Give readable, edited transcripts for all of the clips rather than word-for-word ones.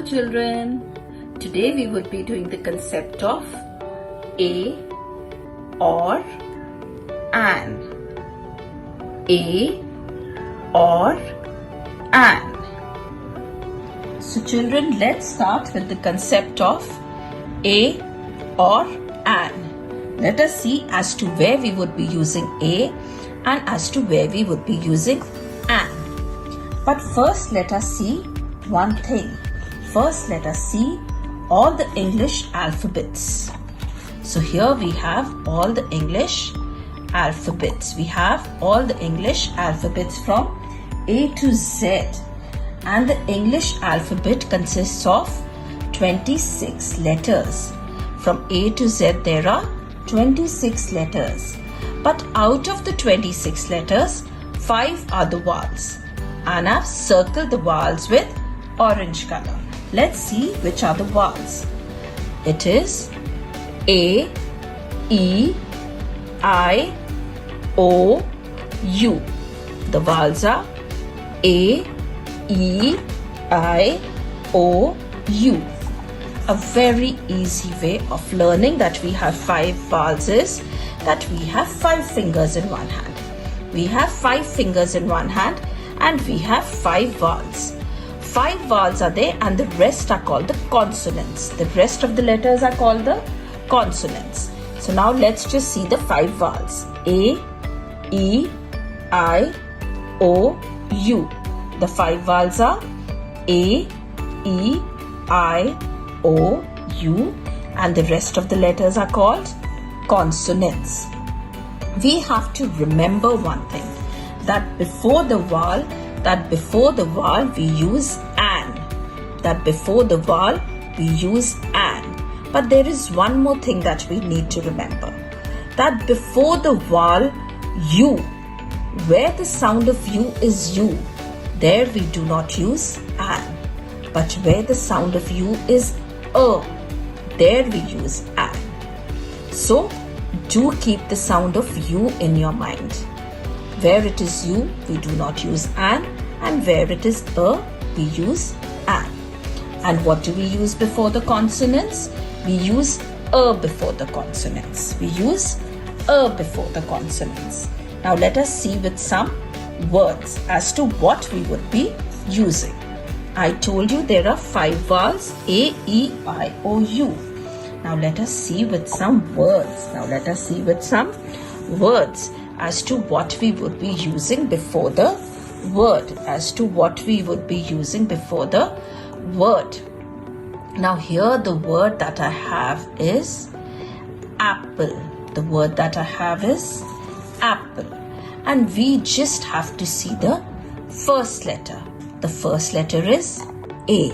children, today we would be doing the concept of a or an. A or an. So children, let's start with the concept of a or an. Let us see as to where we would be using a and as to where we would be using an. But first let us see one thing. First let us see all the English alphabets. So here we have all the English alphabets. We have all the English alphabets from A to Z. And the English alphabet consists of 26 letters. From A to Z there are 26 letters. But out of the 26 letters, 5 are the vowels. And I've circled the vowels with orange color. Let's see which are the vowels. It is A, E, I, O, U. The vowels are A, E, I, O, U. A very easy way of learning that we have 5 vowels is that we have 5 fingers in one hand. We have 5 fingers in one hand and we have 5 vowels. 5 vowels are there and the rest are called the consonants. The rest of the letters are called the consonants. So now let's just see the 5 vowels. A, E, I, O, U. The 5 vowels are A, E, I, O, U, and the rest of the letters are called consonants. We have to remember one thing, that before the vowel we use an. That before the vowel we use an. But there is one more thing that we need to remember, that before the vowel U, where the sound of U is U, there we do not use an. But where the sound of U is there we use an. So do keep the sound of U in your mind. Where it is U, we do not use an, and where it is we use an. And what do we use before the consonants? We use before the consonants. We use before the consonants. Now let us see with some words as to what we would be using. I told you there are 5 vowels, A, E, I, O, U. Now let us see with some words. As to what we would be using before the word. Now here the word that I have is apple. And we just have to see the first letter. The first letter is A.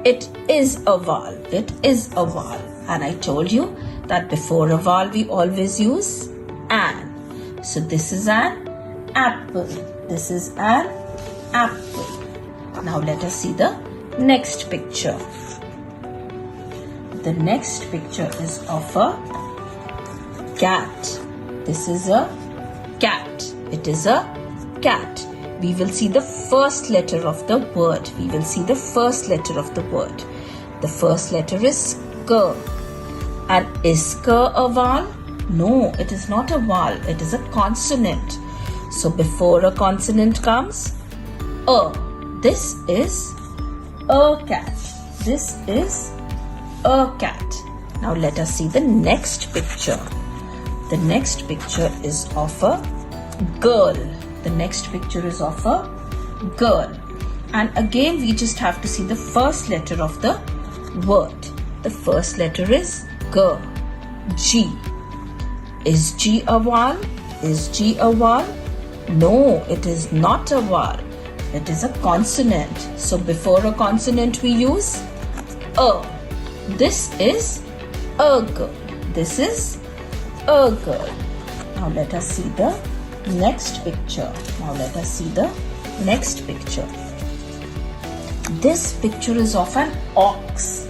It is a vowel. And I told you that before a vowel we always use an. So this is an apple. Now let us see the next picture. The next picture is of a cat. This is a cat. It is a cat. We will see the first letter of the word. The first letter is K. And is K a vowel? No, it is not a vowel. It is a consonant. So before a consonant comes a. This is a cat. Now let us see the next picture. The next picture is of a girl. And again we just have to see the first letter of the word. The first letter is G. Is G a vowel? No, it is not a vowel. It is a consonant. So before a consonant we use a. This is a girl. Now let us see the next picture. This picture is of an ox.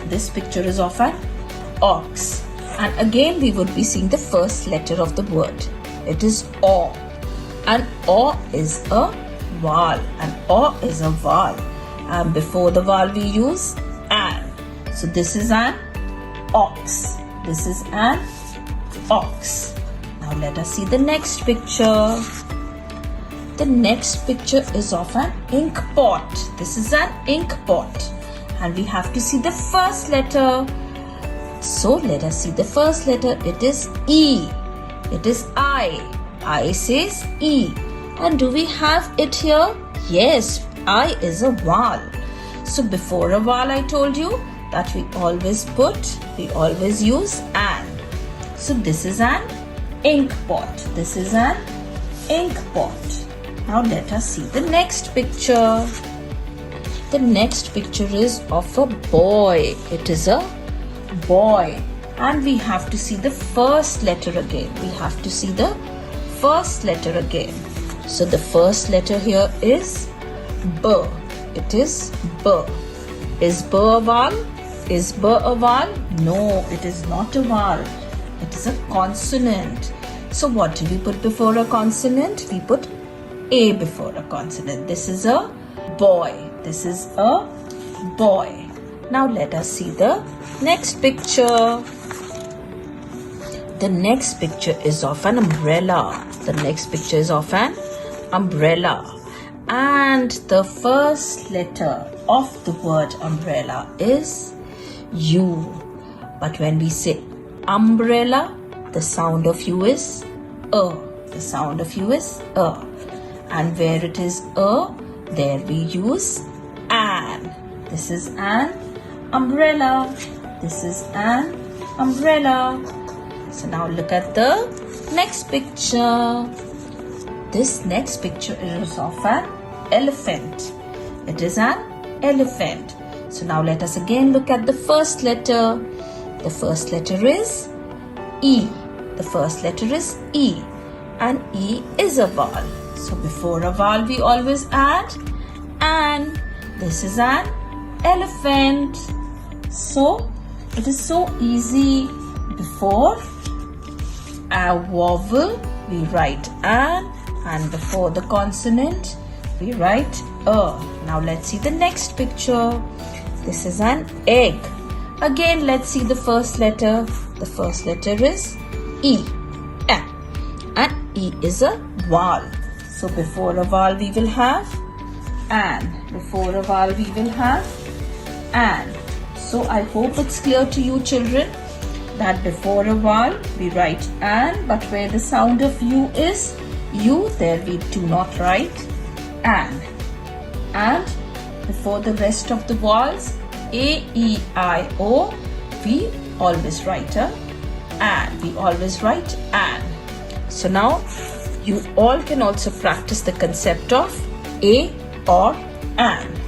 And again we would be seeing the first letter of the word. It is O. And O is a vowel. and before the vowel we use an. So this is an ox. This is an ox. Now let us see the next picture. The next picture is of an ink pot. This is an ink pot. And we have to see the first letter. So let us see the first letter. It is E. It is I. I says E. And do we have it here? Yes, I is a vowel. So before a vowel I told you that we always use an. So this is an ink pot. This is an ink pot. Now let us see the next picture. The next picture is of a boy. It is a boy. And we have to see the first letter again. We have to see the first letter again. So the first letter here is B. It is B. Is B a vowel? Is B a vowel? No, it is not a vowel. It is a consonant. So what do we put before a consonant? We put A before a consonant. This is a boy. This is a boy. Now let us see the next picture. The next picture is of an umbrella. The next picture is of an umbrella. And the first letter of the word umbrella is U. But when we say umbrella, the sound of U is A. The sound of U is A. And where it is A, there we use an. This is an umbrella. This is an umbrella. So now look at the next picture. This next picture is of an elephant. It is an elephant. So now let us again look at the first letter. The first letter is E. The first letter is E. And E is a vowel. So before a vowel we always add an. This is an elephant. So it is so easy. Before a vowel we write an, and before the consonant we write a. Now let's see the next picture. This is an egg. Again let's see the first letter. The first letter is E. And E is a vowel. So before a vowel we will have an. Before a vowel we will have an. So I hope it's clear to you children that before a vowel we write an, but where the sound of U is U, there we do not write an. And before the rest of the vowels A, E, I, O, we always write an. We always write an. So now you all can also practice the concept of A or an.